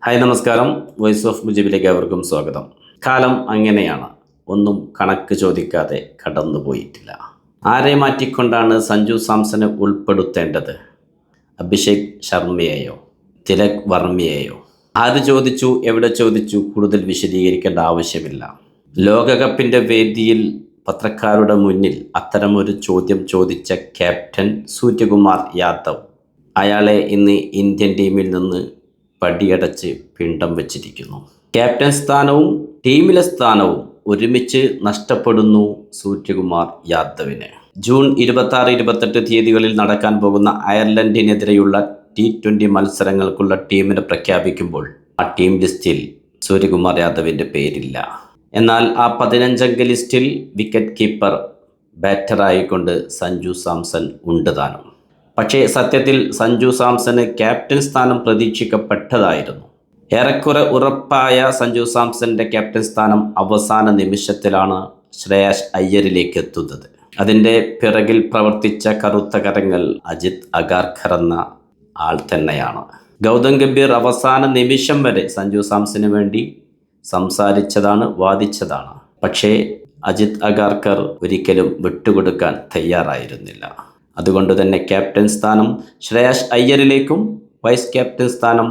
Hi നമസ്കാരം. Voice of മുജീബിലേക്ക് അവർക്കും സ്വാഗതം. കാലം അങ്ങനെയാണ്, ഒന്നും കണക്ക് ചോദിക്കാതെ കടന്നുപോയിട്ടില്ല. ആരെ മാറ്റിക്കൊണ്ടാണ് സഞ്ജു സാംസനെ ഉൾപ്പെടുത്തേണ്ടത്? അഭിഷേക് ശർമ്മയെയോ തിലക് വർമ്മയെയോ? ആര് ചോദിച്ചു, എവിടെ ചോദിച്ചു, കൂടുതൽ വിശദീകരിക്കേണ്ട ആവശ്യമില്ല. ലോകകപ്പിൻ്റെ വേദിയിൽ പത്രക്കാരുടെ മുന്നിൽ അത്തരമൊരു ചോദ്യം ചോദിച്ച ക്യാപ്റ്റൻ സൂര്യകുമാർ യാദവ് അയാളെ ഇന്ന് ഇന്ത്യൻ ടീമിൽ നിന്ന് പടിയടച്ച് പിണ്ടം വെച്ചിരിക്കുന്നു. ക്യാപ്റ്റൻ സ്ഥാനവും ടീമിലെ സ്ഥാനവും ഒരുമിച്ച് നഷ്ടപ്പെടുന്നു സൂര്യകുമാർ യാദവിന്. ജൂൺ 26-28 തീയതികളിൽ നടക്കാൻ പോകുന്ന അയർലൻഡിനെതിരെയുള്ള T20 മത്സരങ്ങൾക്കുള്ള ടീമിനെ പ്രഖ്യാപിക്കുമ്പോൾ ആ ടീം ലിസ്റ്റിൽ സൂര്യകുമാർ യാദവിൻ്റെ പേരില്ല. എന്നാൽ ആ 15 ലിസ്റ്റിൽ വിക്കറ്റ് കീപ്പർ ബാറ്ററായിക്കൊണ്ട് സഞ്ജു സാംസൺ ഉണ്ട് താനും. പക്ഷേ സത്യത്തിൽ സഞ്ജു സാംസന് ക്യാപ്റ്റൻ സ്ഥാനം പ്രതീക്ഷിക്കപ്പെട്ടതായിരുന്നു. ഏറെക്കുറെ ഉറപ്പായ സഞ്ജു സാംസന്റെ ക്യാപ്റ്റൻ സ്ഥാനം അവസാന നിമിഷത്തിലാണ് ശ്രേയസ് അയ്യരിലേക്ക് എത്തുന്നത്. അതിൻ്റെ പിറകിൽ പ്രവർത്തിച്ച കറുത്ത കരങ്ങൾ അജിത് അഗാർക്കർ എന്ന ആൾ തന്നെയാണ്. ഗൗതം ഗംഭീർ അവസാന നിമിഷം വരെ സഞ്ജു സാംസന് വേണ്ടി സംസാരിച്ചതാണ്, വാദിച്ചതാണ്. പക്ഷേ അജിത് അഗാർക്കർ ഒരിക്കലും വിട്ടുകൊടുക്കാൻ തയ്യാറായിരുന്നില്ല. അതുകൊണ്ട് തന്നെ ക്യാപ്റ്റൻ സ്ഥാനം ശ്രേയസ് അയ്യരിലേക്കും വൈസ് ക്യാപ്റ്റൻ സ്ഥാനം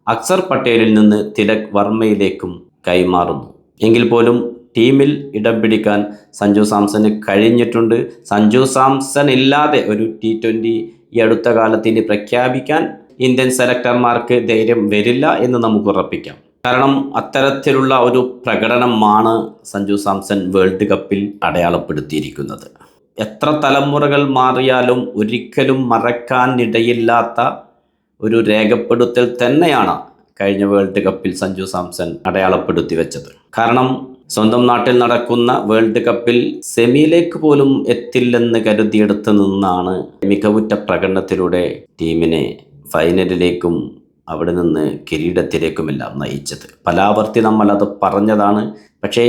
അക്സർ പട്ടേലിൽ നിന്ന് തിലക് വർമ്മയിലേക്കും കൈമാറുന്നു. എങ്കിൽ പോലും ടീമിൽ ഇടം പിടിക്കാൻ സഞ്ജു സാംസന് കഴിഞ്ഞിട്ടുണ്ട്. സഞ്ജു സാംസൺ ഇല്ലാതെ ഒരു T20 ഈ അടുത്ത കാലത്ത് ഇനി പ്രഖ്യാപിക്കാൻ ഇന്ത്യൻ സെലക്ടർമാർക്ക് ധൈര്യം വരില്ല എന്ന് നമുക്ക് ഉറപ്പിക്കാം. കാരണം അത്തരത്തിലുള്ള ഒരു പ്രകടനമാണ് സഞ്ജു സാംസൺ വേൾഡ് കപ്പിൽ അടയാളപ്പെടുത്തിയിരിക്കുന്നത്. എത്ര തലമുറകൾ മാറിയാലും ഒരിക്കലും മറക്കാനിടയില്ലാത്ത ഒരു രേഖപ്പെടുത്തൽ തന്നെയാണ് കഴിഞ്ഞ വേൾഡ് കപ്പിൽ സഞ്ജു സാംസൺ അടയാളപ്പെടുത്തി വെച്ചത്. കാരണം സ്വന്തം നാട്ടിൽ നടക്കുന്ന വേൾഡ് കപ്പിൽ സെമിയിലേക്ക് പോലും എത്തില്ലെന്ന് കരുതിയെടുത്ത് നിന്നാണ് മികവുറ്റ പ്രകടനത്തിലൂടെ ടീമിനെ ഫൈനലിലേക്കും അവിടെ നിന്ന് കിരീടത്തിലേക്കുമെല്ലാം നയിച്ചത്. പലാവർത്തി നമ്മളത് പറഞ്ഞതാണ്. പക്ഷേ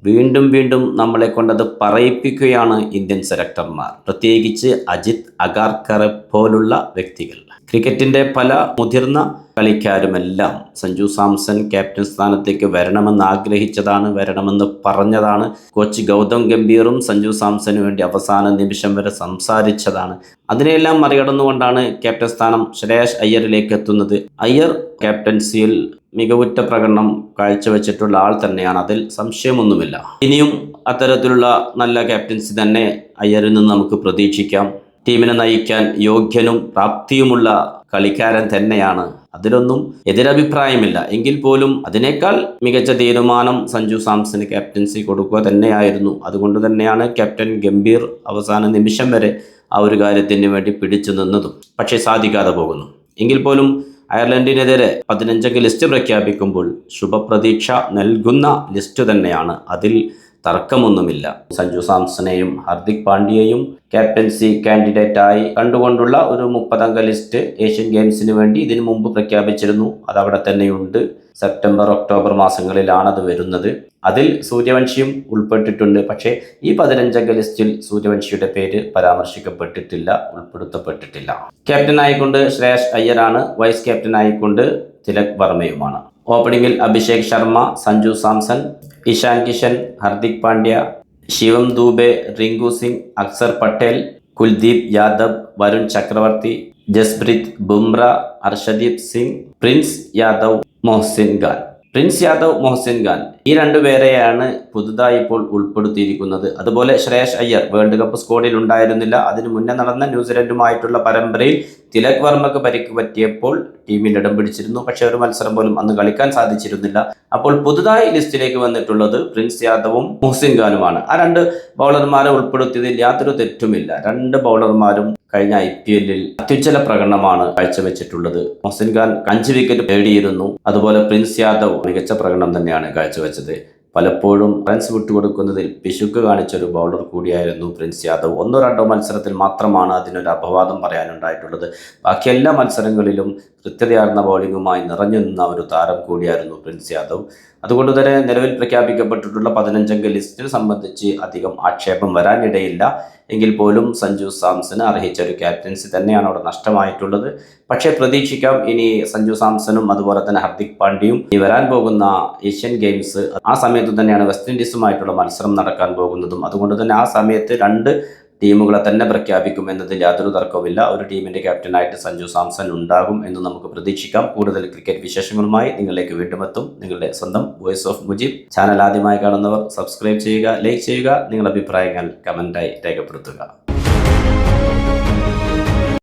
വീണ്ടും വീണ്ടും നമ്മളെ കൊണ്ടത് പറയിപ്പിക്കുകയാണ് ഇന്ത്യൻ സെലക്ടർമാർ, പ്രത്യേകിച്ച് അജിത് അഗാർക്കറെ പോലുള്ള വ്യക്തികൾ. ക്രിക്കറ്റിൻ്റെ പല മുതിർന്ന കളിക്കാരുമെല്ലാം സഞ്ജു സാംസൺ ക്യാപ്റ്റൻ സ്ഥാനത്തേക്ക് വരണമെന്ന് ആഗ്രഹിച്ചതാണ്, വരണമെന്ന് പറഞ്ഞതാണ്. കോച്ച് ഗൗതം ഗംഭീറും സഞ്ജു സാംസന് വേണ്ടി അവസാന നിമിഷം വരെ സംസാരിച്ചതാണ്. അതിനെല്ലാം മറികടന്നുകൊണ്ടാണ് ക്യാപ്റ്റൻ സ്ഥാനം ശ്രേയസ് അയ്യരിലേക്ക് എത്തുന്നത്. അയ്യർ ക്യാപ്റ്റൻസിയിൽ മികവുറ്റ പ്രകടനം കാഴ്ചവെച്ചിട്ടുള്ള ആൾ തന്നെയാണ്, അതിൽ സംശയമൊന്നുമില്ല. ഇനിയും അത്തരത്തിലുള്ള നല്ല ക്യാപ്റ്റൻസി തന്നെ അയ്യരിൽ നിന്ന് നമുക്ക് പ്രതീക്ഷിക്കാം. ടീമിനെ നയിക്കാൻ യോഗ്യനും പ്രാപ്തിയുമുള്ള കളിക്കാരൻ തന്നെയാണ്, അതിലൊന്നും എതിരഭിപ്രായമില്ല. എങ്കിൽ പോലും അതിനേക്കാൾ മികച്ച തീരുമാനം സഞ്ജു സാംസന് ക്യാപ്റ്റൻസി കൊടുക്കുക തന്നെയായിരുന്നു. അതുകൊണ്ട് തന്നെയാണ് ക്യാപ്റ്റൻ ഗംഭീർ അവസാന നിമിഷം വരെ ആ ഒരു കാര്യത്തിന് വേണ്ടി പിടിച്ചു നിന്നതും. പക്ഷേ സാധിക്കാതെ പോകുന്നു. എങ്കിൽ പോലും അയർലൻഡിനെതിരെ 15 ലിസ്റ്റ് പ്രഖ്യാപിക്കുമ്പോൾ ശുഭപ്രതീക്ഷ നൽകുന്ന ലിസ്റ്റ് തന്നെയാണ്, അതിൽ തർക്കമൊന്നുമില്ല. സഞ്ജു സാംസണെയും ഹാർദിക് പാണ്ഡ്യയെയും ക്യാപ്റ്റൻസി കാൻഡിഡേറ്റായി കണ്ടുകൊണ്ടുള്ള ഒരു 30 ലിസ്റ്റ് ഏഷ്യൻ ഗെയിംസിന് വേണ്ടി ഇതിനു മുമ്പ് പ്രഖ്യാപിച്ചിരുന്നു. അതവിടെ തന്നെയുണ്ട്. സെപ്റ്റംബർ ഒക്ടോബർ മാസങ്ങളിലാണ് അത് വരുന്നത്. അതിൽ സൂര്യവംശിയും ഉൾപ്പെട്ടിട്ടുണ്ട്. പക്ഷേ ഈ 15 ലിസ്റ്റിൽ സൂര്യവംശിയുടെ പേര് പരാമർശിക്കപ്പെട്ടിട്ടില്ല, ഉൾപ്പെടുത്തപ്പെട്ടിട്ടില്ല. ക്യാപ്റ്റനായിക്കൊണ്ട് ശ്രേയസ് അയ്യരാണ്, വൈസ് ക്യാപ്റ്റനായിക്കൊണ്ട് തിലക് വർമ്മയുമാണ്. ഓപ്പണിംഗിൽ അഭിഷേക് ശർമ്മ, സഞ്ജു സാംസൺ, ഇഷാൻ കിഷൻ, ഹാർദിക് പാണ്ഡ്യ, ശിവം ദൂബെ, റിങ്കു സിംഗ്, അക്സർ പട്ടേൽ, കുൽദീപ് യാദവ്, വരുൺ ചക്രവർത്തി, ജസ്പ്രീത് ബുംറ, ഹർഷദീപ് സിംഗ്, പ്രിൻസ് യാദവ്, മൊഹ്സിൻ ഖാൻ. ഈ രണ്ടുപേരെയാണ് പുതുതായി ഇപ്പോൾ ഉൾപ്പെടുത്തിയിരിക്കുന്നത്. അതുപോലെ ശ്രേയസ് അയ്യർ വേൾഡ് കപ്പ് സ്ക്വാഡിൽ ഉണ്ടായിരുന്നില്ല. അതിനു മുന്നേ നടന്ന ന്യൂസിലൻഡുമായിട്ടുള്ള പരമ്പരയിൽ തിലക് വർമ്മക്ക് പരിക്ക് പറ്റിയപ്പോൾ ടീമിൽ ഇടം പിടിച്ചിരുന്നു. പക്ഷേ ഒരു മത്സരം പോലും അന്ന് കളിക്കാൻ സാധിച്ചിരുന്നില്ല. അപ്പോൾ പുതുതായി ലിസ്റ്റിലേക്ക് വന്നിട്ടുള്ളത് പ്രിൻസ് യാദവും മൊഹ്സിൻ ഖാനുമാണ്. ആ രണ്ട് ബൗളർമാരെ ഉൾപ്പെടുത്തിയതിൽ യാതൊരു തെറ്റുമില്ല. രണ്ട് ബൗളർമാരും കഴിഞ്ഞ IPL-ൽ അത്യുജ്വല പ്രകടനമാണ് കാഴ്ചവെച്ചിട്ടുള്ളത്. മൊഹ്സിൻ ഖാൻ 5 വിക്കറ്റ് നേടിയിരുന്നു. അതുപോലെ പ്രിൻസ് യാദവ് മികച്ച പ്രകടനം തന്നെയാണ് കാഴ്ചവെച്ചത്. പലപ്പോഴും റൺസ് വിട്ടുകൊടുക്കുന്നതിൽ പിശുക്ക് കാണിച്ചൊരു ബൗളർ കൂടിയായിരുന്നു പ്രിൻസ് യാദവ്. 1-2 മത്സരത്തിൽ മാത്രമാണ് അതിനൊരു അപവാദം പറയാനുണ്ടായിട്ടുള്ളത്. ബാക്കി എല്ലാ മത്സരങ്ങളിലും കൃത്യതയാർന്ന ബൗളിങ്ങുമായി നിറഞ്ഞു നിന്ന ഒരു താരം കൂടിയായിരുന്നു പ്രിൻസ് യാദവ്. അതുകൊണ്ട് തന്നെ നിലവിൽ പ്രഖ്യാപിക്കപ്പെട്ടിട്ടുള്ള 15 അംഗ ലിസ്റ്റിൽ സംബന്ധിച്ച് അധികം ആക്ഷേപം വരാനിടയില്ല. എങ്കിൽ പോലും സഞ്ജു സാംസന് അർഹിച്ച ഒരു ക്യാപ്റ്റൻസി തന്നെയാണ് അവിടെ നഷ്ടമായിട്ടുള്ളത്. പക്ഷേ പ്രതീക്ഷിക്കാം, ഇനി സഞ്ജു സാംസണും അതുപോലെ തന്നെ ഹർദിക് പാണ്ഡ്യയും ഈ വരാൻ പോകുന്ന ഏഷ്യൻ ഗെയിംസ് ആ സമയത്ത് തന്നെയാണ് വെസ്റ്റ് ഇൻഡീസുമായിട്ടുള്ള മത്സരം നടക്കാൻ പോകുന്നതും. അതുകൊണ്ട് തന്നെ ആ സമയത്ത് 2 ടീമുകളെ തന്നെ പ്രഖ്യാപിക്കുമെന്നതിൽ യാതൊരു തർക്കവുമില്ല. ഒരു ടീമിൻ്റെ ക്യാപ്റ്റനായിട്ട് സഞ്ജു സാംസൺ ഉണ്ടാകും എന്ന് നമുക്ക് പ്രതീക്ഷിക്കാം. കൂടുതൽ ക്രിക്കറ്റ് വിശേഷങ്ങളുമായി നിങ്ങളിലേക്ക് വീണ്ടും എത്തും. നിങ്ങളുടെ സ്വന്തം വോയിസ് ഓഫ് മുജീബ്. ചാനൽ ആദ്യമായി കാണുന്നവർ സബ്സ്ക്രൈബ് ചെയ്യുക, ലൈക്ക് ചെയ്യുക, നിങ്ങളുടെ അഭിപ്രായങ്ങൾ കമൻറ്റായി രേഖപ്പെടുത്തുക.